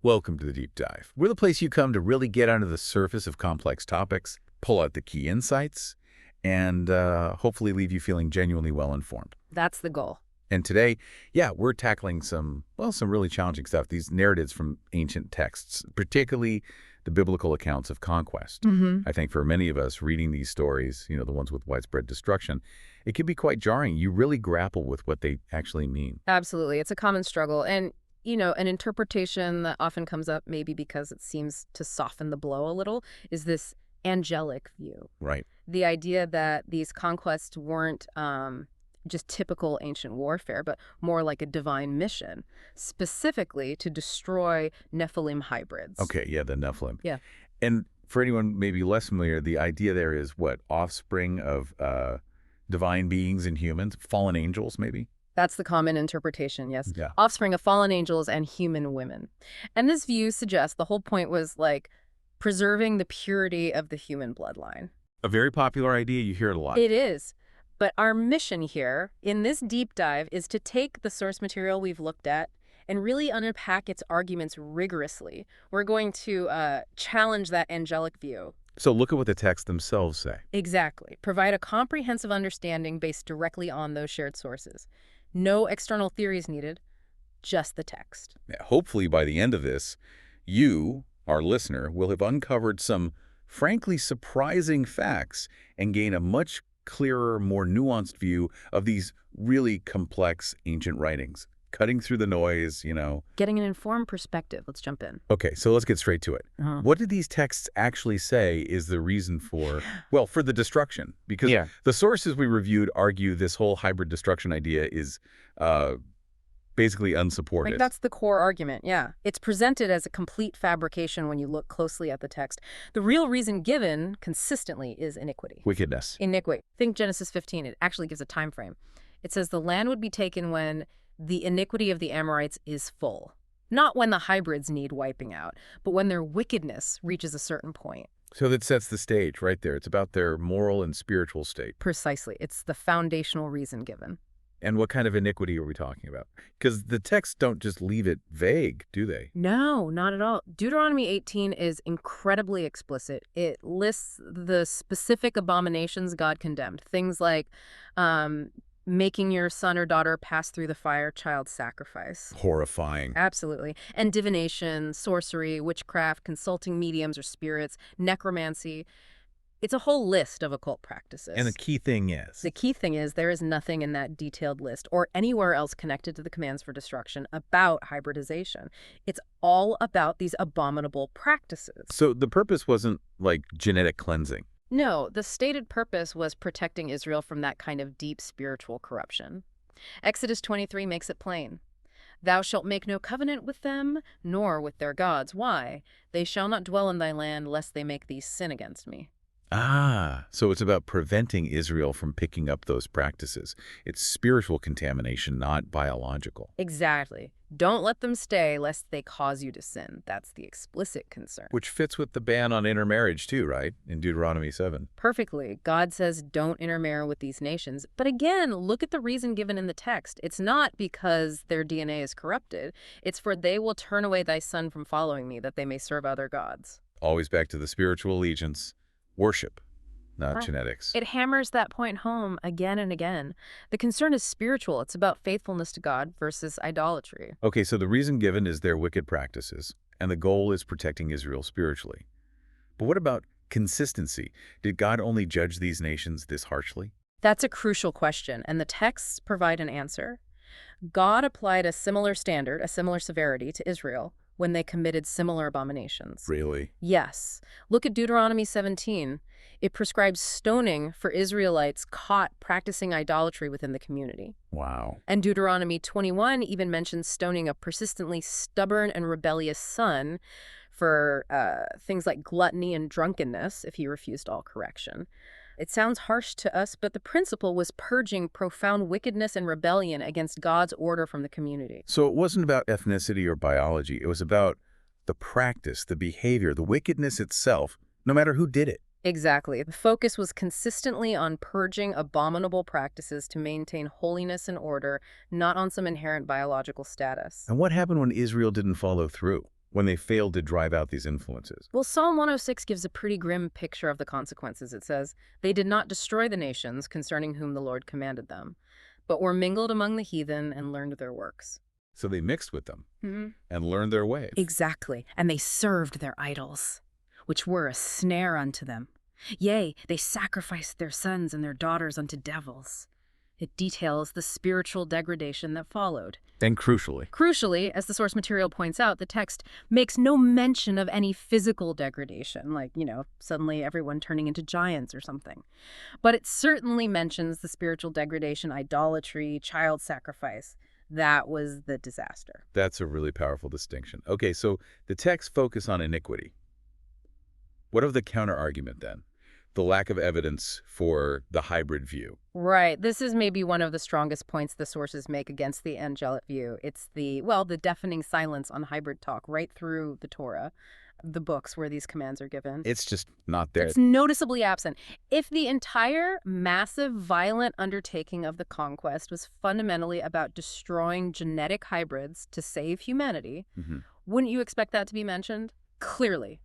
Welcome to the Deep Dive. We're the place you come to really get under the surface of complex topics, pull out the key insights, and hopefully leave you feeling genuinely well-informed. That's the goal. And today, yeah, we're tackling some really challenging stuff, these narratives from ancient texts, particularly the biblical accounts of conquest. I think for many of us reading these stories, the ones with widespread destruction, it can be quite jarring. You really grapple with what they actually mean. Absolutely. It's a common struggle. And, an interpretation that often comes up, maybe because it seems to soften the blow a little, is this angelic view. Right. The idea that these conquests weren't just typical ancient warfare, but more like a divine mission, specifically to destroy Nephilim hybrids. Okay, yeah, the Nephilim. Yeah. And for anyone maybe less familiar, the idea there is what? Offspring of divine beings and humans? Fallen angels, maybe? That's the common interpretation, yes. Yeah. Offspring of fallen angels and human women. And this view suggests the whole point was like preserving the purity of the human bloodline. A very popular idea. You hear it a lot. It is. But our mission here in this deep dive is to take the source material we've looked at and really unpack its arguments rigorously. We're going to challenge that angelic view. So look at what the texts themselves say. Exactly. Provide a comprehensive understanding based directly on those shared sources. No external theories needed, just the text. Yeah, hopefully by the end of this, you, our listener, will have uncovered some frankly surprising facts and gain a much clearer, more nuanced view of these really complex ancient writings, cutting through the noise, Getting an informed perspective. Let's jump in. Okay, so let's get straight to it. What did these texts actually say is the reason for the destruction? Because the sources we reviewed argue this whole hybrid destruction idea is basically unsupported. Like, that's the core argument, yeah. It's presented as a complete fabrication when you look closely at the text. The real reason given consistently is iniquity. Wickedness. Iniquity. Think Genesis 15. It actually gives a time frame. It says the land would be taken when the iniquity of the Amorites is full. Not when the hybrids need wiping out, but when their wickedness reaches a certain point. So that sets the stage right there. It's about their moral and spiritual state. Precisely. It's the foundational reason given. And what kind of iniquity are we talking about? Because the texts don't just leave it vague, do they? No, not at all. Deuteronomy 18 is incredibly explicit. It lists the specific abominations God condemned. Things like making your son or daughter pass through the fire, child sacrifice. Horrifying. Absolutely. And divination, sorcery, witchcraft, consulting mediums or spirits, necromancy. It's a whole list of occult practices. And the key thing is? The key thing is there is nothing in that detailed list or anywhere else connected to the commands for destruction about hybridization. It's all about these abominable practices. So the purpose wasn't like genetic cleansing? No, the stated purpose was protecting Israel from that kind of deep spiritual corruption. Exodus 23 makes it plain. Thou shalt make no covenant with them, nor with their gods. Why? They shall not dwell in thy land, lest they make thee sin against me. Ah, so it's about preventing Israel from picking up those practices. It's spiritual contamination, not biological. Exactly. Don't let them stay, lest they cause you to sin. That's the explicit concern. Which fits with the ban on intermarriage too, right? In Deuteronomy 7. Perfectly. God says don't intermarry with these nations. But again, look at the reason given in the text. It's not because their DNA is corrupted. It's for they will turn away thy son from following me, that they may serve other gods. Always back to the spiritual allegiance. Worship, not genetics. It hammers that point home again and again. The concern is spiritual. It's about faithfulness to God versus idolatry. Okay, so the reason given is their wicked practices, and the goal is protecting Israel spiritually. But what about consistency? Did God only judge these nations this harshly? That's a crucial question, and the texts provide an answer. God applied a similar standard, a similar severity to Israel when they committed similar abominations. Really? Yes. Look at Deuteronomy 17. It prescribes stoning for Israelites caught practicing idolatry within the community. Wow. And Deuteronomy 21 even mentions stoning a persistently stubborn and rebellious son for things like gluttony and drunkenness if he refused all correction. It sounds harsh to us, but the principle was purging profound wickedness and rebellion against God's order from the community. So it wasn't about ethnicity or biology. It was about the practice, the behavior, the wickedness itself, no matter who did it. Exactly. The focus was consistently on purging abominable practices to maintain holiness and order, not on some inherent biological status. And what happened when Israel didn't follow through? when they failed to drive out these influences? Well, Psalm 106 gives a pretty grim picture of the consequences. It says, "They did not destroy the nations concerning whom the Lord commanded them, but were mingled among the heathen and learned their works." So they mixed with them Mm-hmm. and learned their ways. Exactly. And they served their idols, which were a snare unto them. Yea, they sacrificed their sons and their daughters unto devils. It details the spiritual degradation that followed. And crucially, Crucially, as the source material points out, the text makes no mention of any physical degradation, like, suddenly everyone turning into giants or something. But it certainly mentions the spiritual degradation, idolatry, child sacrifice. That was the disaster. that's a really powerful distinction. Okay, so the texts focus on iniquity. What of the counter-argument then? The lack of evidence for the hybrid view. Right. This is maybe one of the strongest points the sources make against the angelic view. It's the deafening silence on hybrid talk right through the Torah, the books where these commands are given. It's just not there. It's noticeably absent. If the entire massive, violent undertaking of the conquest was fundamentally about destroying genetic hybrids to save humanity, wouldn't you expect that to be mentioned? Clearly.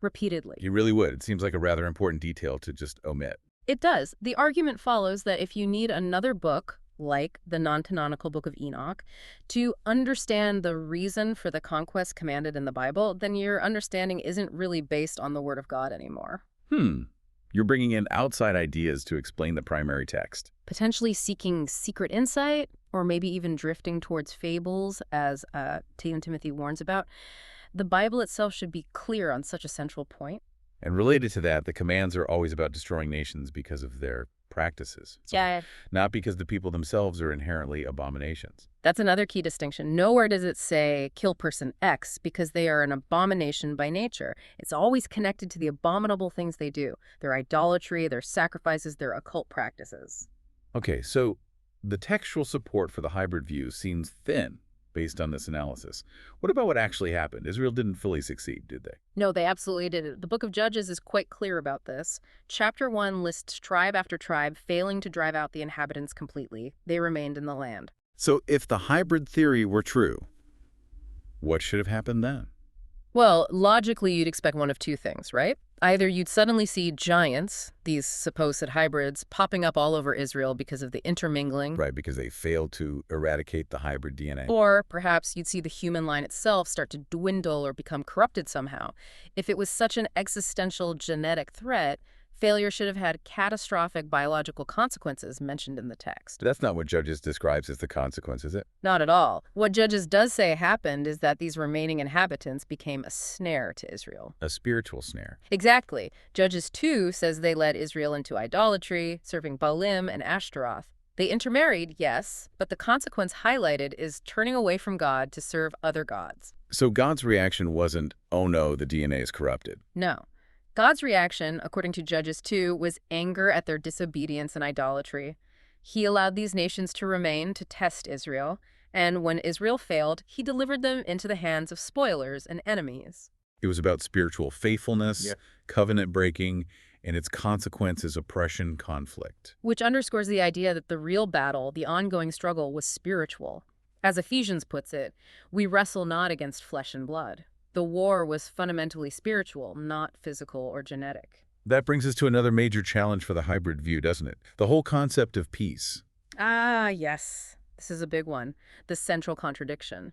Repeatedly. You really would. It seems like a rather important detail to just omit. It does. The argument follows that if you need another book, like the non-canonical Book of Enoch, to understand the reason for the conquest commanded in the Bible, then your understanding isn't really based on the Word of God anymore. You're bringing in outside ideas to explain the primary text. Potentially seeking secret insight, or maybe even drifting towards fables, as 2 Timothy warns about. The Bible itself should be clear on such a central point. And related to that, the commands are always about destroying nations because of their practices. Yeah. Not because the people themselves are inherently abominations. That's another key distinction. Nowhere does it say kill person X because they are an abomination by nature. It's always connected to the abominable things they do, their idolatry, their sacrifices, their occult practices. Okay, so the textual support for the hybrid view seems thin based on this analysis. What about what actually happened? Israel didn't fully succeed, did they? No, they absolutely didn't. The book of Judges is quite clear about this. Chapter 1 lists tribe after tribe failing to drive out the inhabitants completely. They remained in the land. So if the hybrid theory were true, what should have happened then? Well, logically, you'd expect one of two things, right? Either you'd suddenly see giants, these supposed hybrids, popping up all over Israel because of the intermingling. Right, because they failed to eradicate the hybrid DNA. Or perhaps you'd see the human line itself start to dwindle or become corrupted somehow. If it was such an existential genetic threat, failure should have had catastrophic biological consequences mentioned in the text. But that's not what Judges describes as the consequence, is it? Not at all. What Judges does say happened is that these remaining inhabitants became a snare to Israel. A spiritual snare. Exactly. Judges 2 says they led Israel into idolatry, serving Baalim and Ashtaroth. They intermarried, yes, but the consequence highlighted is turning away from God to serve other gods. So God's reaction wasn't, oh no, the DNA is corrupted. No. God's reaction, according to Judges 2, was anger at their disobedience and idolatry. He allowed these nations to remain to test Israel, and when Israel failed, he delivered them into the hands of spoilers and enemies. It was about spiritual faithfulness, covenant breaking, and its consequence is oppression, conflict. Which underscores the idea that the real battle, the ongoing struggle, was spiritual. As Ephesians puts it, we wrestle not against flesh and blood. The war was fundamentally spiritual, not physical or genetic. That brings us to another major challenge for the hybrid view, doesn't it? The whole concept of peace. Ah, yes. This is a big one. The central contradiction.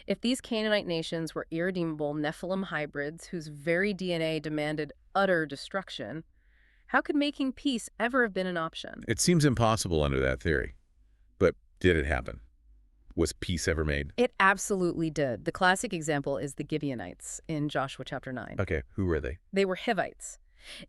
If these Canaanite nations were irredeemable Nephilim hybrids whose very DNA demanded utter destruction, how could making peace ever have been an option? It seems impossible under that theory. But did it happen? Was peace ever made? It absolutely did. The classic example is the Gibeonites in Joshua chapter 9. Okay, who were they? They were Hivites.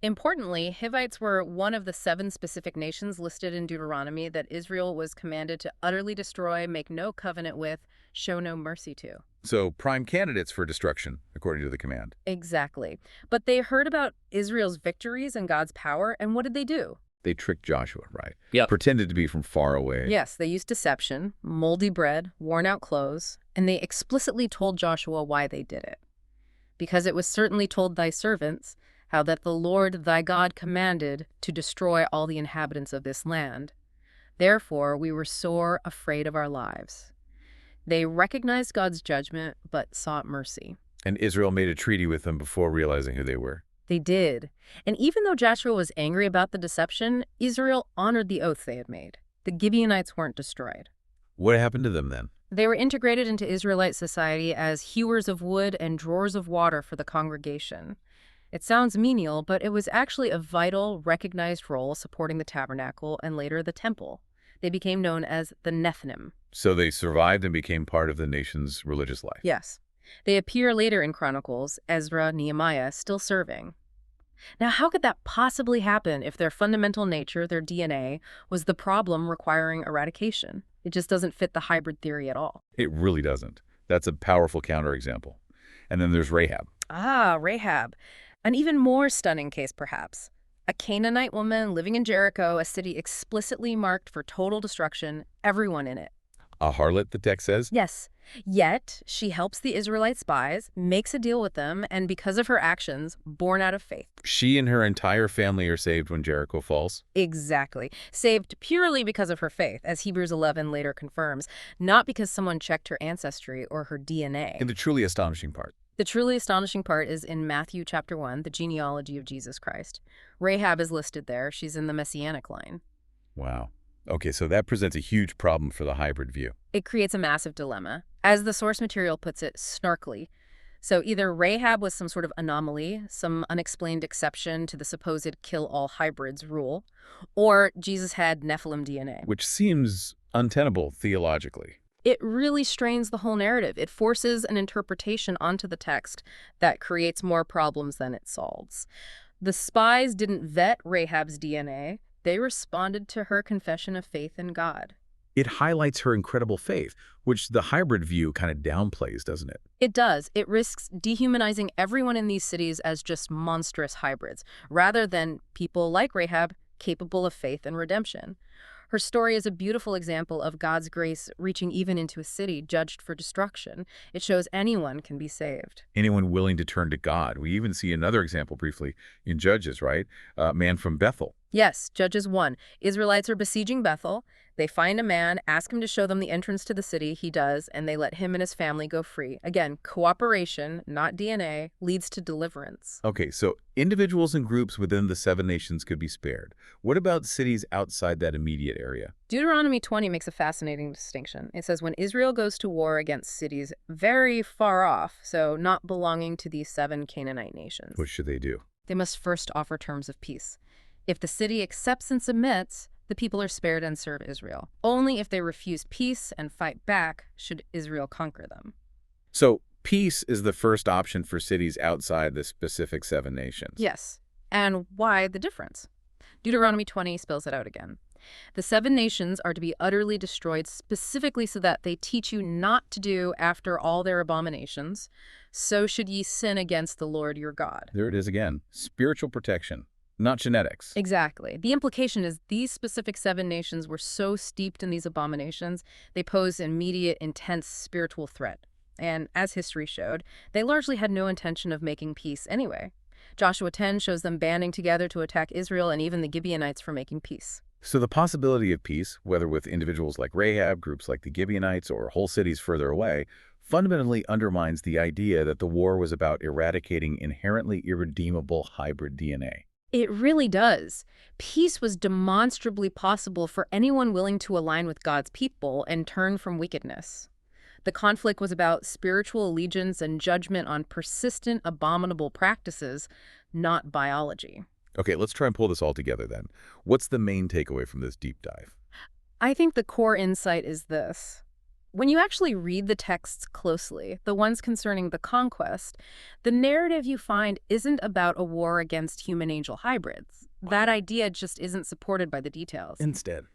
Importantly, Hivites were one of the 7 specific nations listed in Deuteronomy that Israel was commanded to utterly destroy, make no covenant with, show no mercy to. So prime candidates for destruction, according to the command. Exactly. But they heard about Israel's victories and God's power, and what did they do? They tricked Joshua, right? Yep. Pretended to be from far away. Yes, they used deception, moldy bread, worn-out clothes, and they explicitly told Joshua why they did it. Because it was certainly told thy servants, how that the Lord thy God commanded to destroy all the inhabitants of this land. Therefore we were sore afraid of our lives. They recognized God's judgment, but sought mercy. And Israel made a treaty with them before realizing who they were. They did. And even though Joshua was angry about the deception, Israel honored the oath they had made. The Gibeonites weren't destroyed. What happened to them then? They were integrated into Israelite society as hewers of wood and drawers of water for the congregation. It sounds menial, but it was actually a vital, recognized role supporting the tabernacle and later the temple. They became known as the Nethinim. So they survived and became part of the nation's religious life. Yes. They appear later in Chronicles, Ezra, Nehemiah, still serving. Now, how could that possibly happen if their fundamental nature, their DNA, was the problem requiring eradication? It just doesn't fit the hybrid theory at all. It really doesn't. That's a powerful counterexample. And then there's Rahab. Ah, Rahab. An even more stunning case, perhaps. A Canaanite woman living in Jericho, a city explicitly marked for total destruction, everyone in it. A harlot, the text says? Yes. Yet, she helps the Israelite spies, makes a deal with them, and because of her actions, born out of faith. She and her entire family are saved when Jericho falls? Exactly. Saved purely because of her faith, as Hebrews 11 later confirms, not because someone checked her ancestry or her DNA. And the truly astonishing part. The truly astonishing part is in Matthew chapter 1, the genealogy of Jesus Christ. Rahab is listed there. She's in the Messianic line. Wow. Okay, so that presents a huge problem for the hybrid view. It creates a massive dilemma. As the source material puts it snarkily, so either Rahab was some sort of anomaly, some unexplained exception to the supposed kill-all hybrids rule, or Jesus had Nephilim DNA. Which seems untenable theologically. It really strains the whole narrative. It forces an interpretation onto the text that creates more problems than it solves. The spies didn't vet Rahab's DNA. They responded to her confession of faith in God. It highlights her incredible faith, which the hybrid view kind of downplays, doesn't it? It does. It risks dehumanizing everyone in these cities as just monstrous hybrids, rather than people like Rahab capable of faith and redemption. Her story is a beautiful example of God's grace reaching even into a city judged for destruction. It shows anyone can be saved. Anyone willing to turn to God. We even see another example briefly in Judges, right? A man from Bethel. Yes, Judges 1. Israelites are besieging Bethel. They find a man, ask him to show them the entrance to the city. He does, and they let him and his family go free. Again, cooperation, not DNA, leads to deliverance. Okay, so individuals and groups within the 7 nations could be spared. What about cities outside that immediate area? Deuteronomy 20 makes a fascinating distinction. It says when Israel goes to war against cities very far off, so not belonging to these 7 Canaanite nations, What should they do? they must first offer terms of peace. If the city accepts and submits, the people are spared and serve Israel. Only if they refuse peace and fight back should Israel conquer them. So peace is the first option for cities outside the specific 7 nations. Yes. And why the difference? Deuteronomy 20 spells it out again. The 7 nations are to be utterly destroyed specifically so that they teach you not to do after all their abominations. So should ye sin against the Lord your God. There it is again. Spiritual protection, not genetics. Exactly. The implication is these specific 7 nations were so steeped in these abominations, they pose an immediate, intense spiritual threat. And as history showed, they largely had no intention of making peace anyway. Joshua 10 shows them banding together to attack Israel and even the Gibeonites for making peace. So the possibility of peace, whether with individuals like Rahab, groups like the Gibeonites, or whole cities further away, fundamentally undermines the idea that the war was about eradicating inherently irredeemable hybrid DNA. It really does. Peace was demonstrably possible for anyone willing to align with God's people and turn from wickedness. The conflict was about spiritual allegiance and judgment on persistent, abominable practices, not biology. Okay, let's try and pull this all together then. What's the main takeaway from this deep dive? I think the core insight is this. When you actually read the texts closely, the ones concerning the conquest, the narrative you find isn't about a war against human-angel hybrids. That idea just isn't supported by the details. Instead,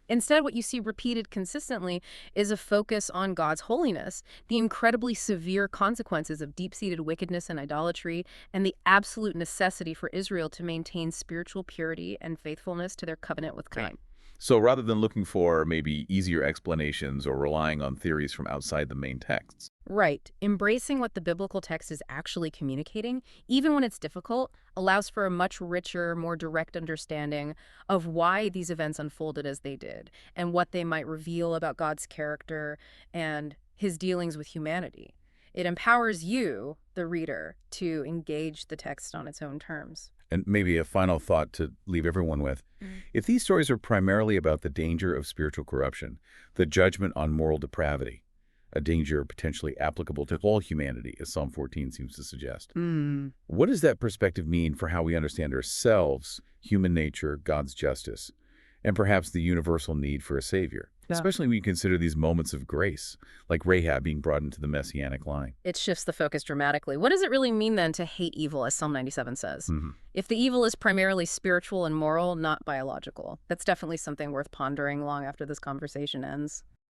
what you see repeated consistently is a focus on God's holiness, the incredibly severe consequences of deep-seated wickedness and idolatry, and the absolute necessity for Israel to maintain spiritual purity and faithfulness to their covenant with God. So rather than looking for maybe easier explanations or relying on theories from outside the main texts. Right. Embracing what the biblical text is actually communicating, even when it's difficult, allows for a much richer, more direct understanding of why these events unfolded as they did, and what they might reveal about God's character and his dealings with humanity. It empowers you, the reader, to engage the text on its own terms. And maybe a final thought to leave everyone with. If these stories are primarily about the danger of spiritual corruption, the judgment on moral depravity, a danger potentially applicable to all humanity, as Psalm 14 seems to suggest, what does that perspective mean for how we understand ourselves, human nature, God's justice, and perhaps the universal need for a savior? Yeah. Especially when you consider these moments of grace, like Rahab being brought into the messianic line. It shifts the focus dramatically. What does it really mean then to hate evil, as Psalm 97 says? If the evil is primarily spiritual and moral, not biological, that's definitely something worth pondering long after this conversation ends.